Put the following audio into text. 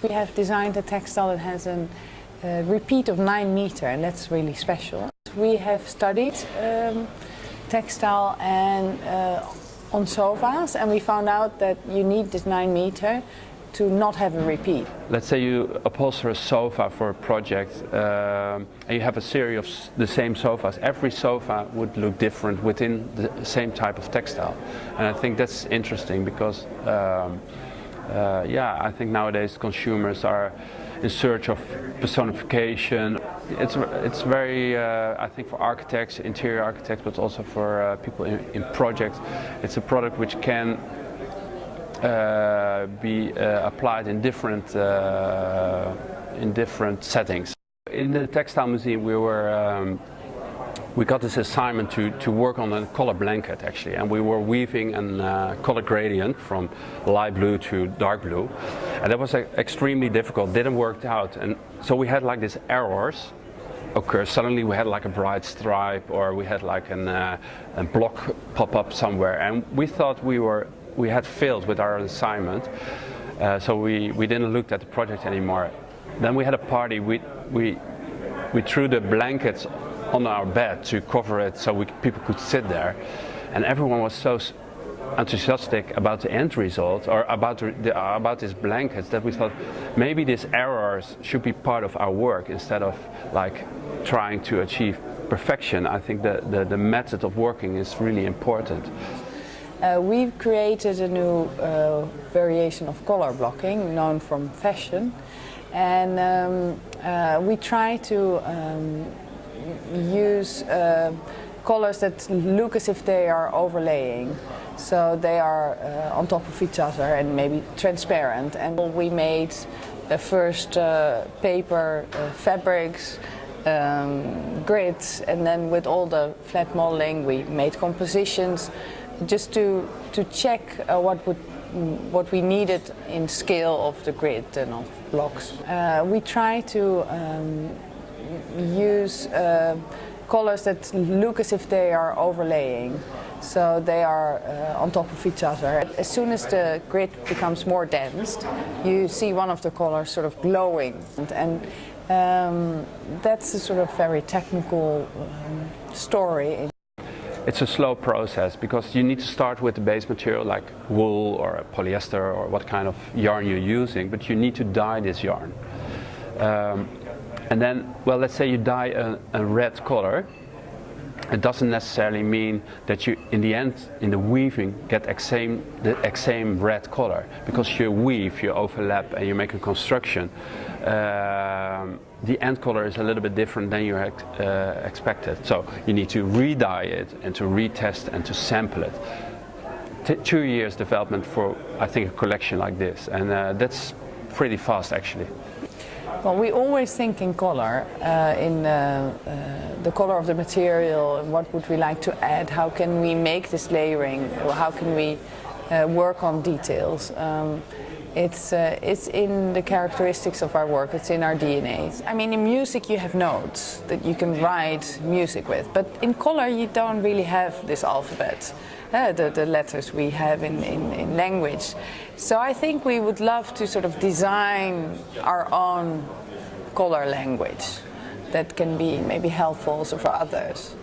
We have designed a textile that has a repeat of 9 meters, and that's really special. We have studied textile and on sofas, and we found out that you need this 9 meters to not have a repeat. Let's say you upholster a sofa for a project and you have a series of the same sofas. Every sofa would look different within the same type of textile, and I think that's interesting because yeah, I think nowadays consumers are in search of personification. It's very, I think for architects, interior architects, but also for people in projects, it's a product which can be applied in different settings. In the Textile Museum we got this assignment to work on a color blanket actually, and we were weaving a color gradient from light blue to dark blue, and that was extremely difficult, didn't work out, and so we had like these errors occur. Suddenly we had like a bright stripe, or we had like a block pop up somewhere, and we thought we had failed with our assignment, so we didn't look at the project anymore. Then we had a party. We threw the blankets on our bed to cover it so people could sit there, and everyone was so enthusiastic about the end result, or about these blankets, that we thought maybe these errors should be part of our work instead of like trying to achieve perfection. I think the method of working is really important. We've created a new variation of color blocking known from fashion, and we try to use colors that look as if they are overlaying, so they are on top of each other and maybe transparent. And we made first paper fabrics, grids, and then with all the flat modeling we made compositions just to check what we needed in scale of the grid and of blocks. We try to use colors that look as if they are overlaying, so they are on top of each other. As soon as the grid becomes more dense, you see one of the colors sort of glowing, and that's a sort of very technical story. It's a slow process because you need to start with the base material like wool or polyester or what kind of yarn you're using, but you need to dye this yarn. And then, well, let's say you dye a red color. It doesn't necessarily mean that you, in the end, in the weaving, get the exact same red color, because you weave, you overlap, and you make a construction. The end color is a little bit different than you expected, so you need to re-dye it and to retest and to sample it. 2 years development for, I think, a collection like this, and that's pretty fast actually. Well, we always think in color, in the color of the material, and what would we like to add, how can we make this layering, or how can we work on details. It's in the characteristics of our work, it's in our DNA. I mean, in music you have notes that you can write music with, but in color you don't really have this alphabet, the letters we have in language. So I think we would love to sort of design our own color language that can be maybe helpful also for others.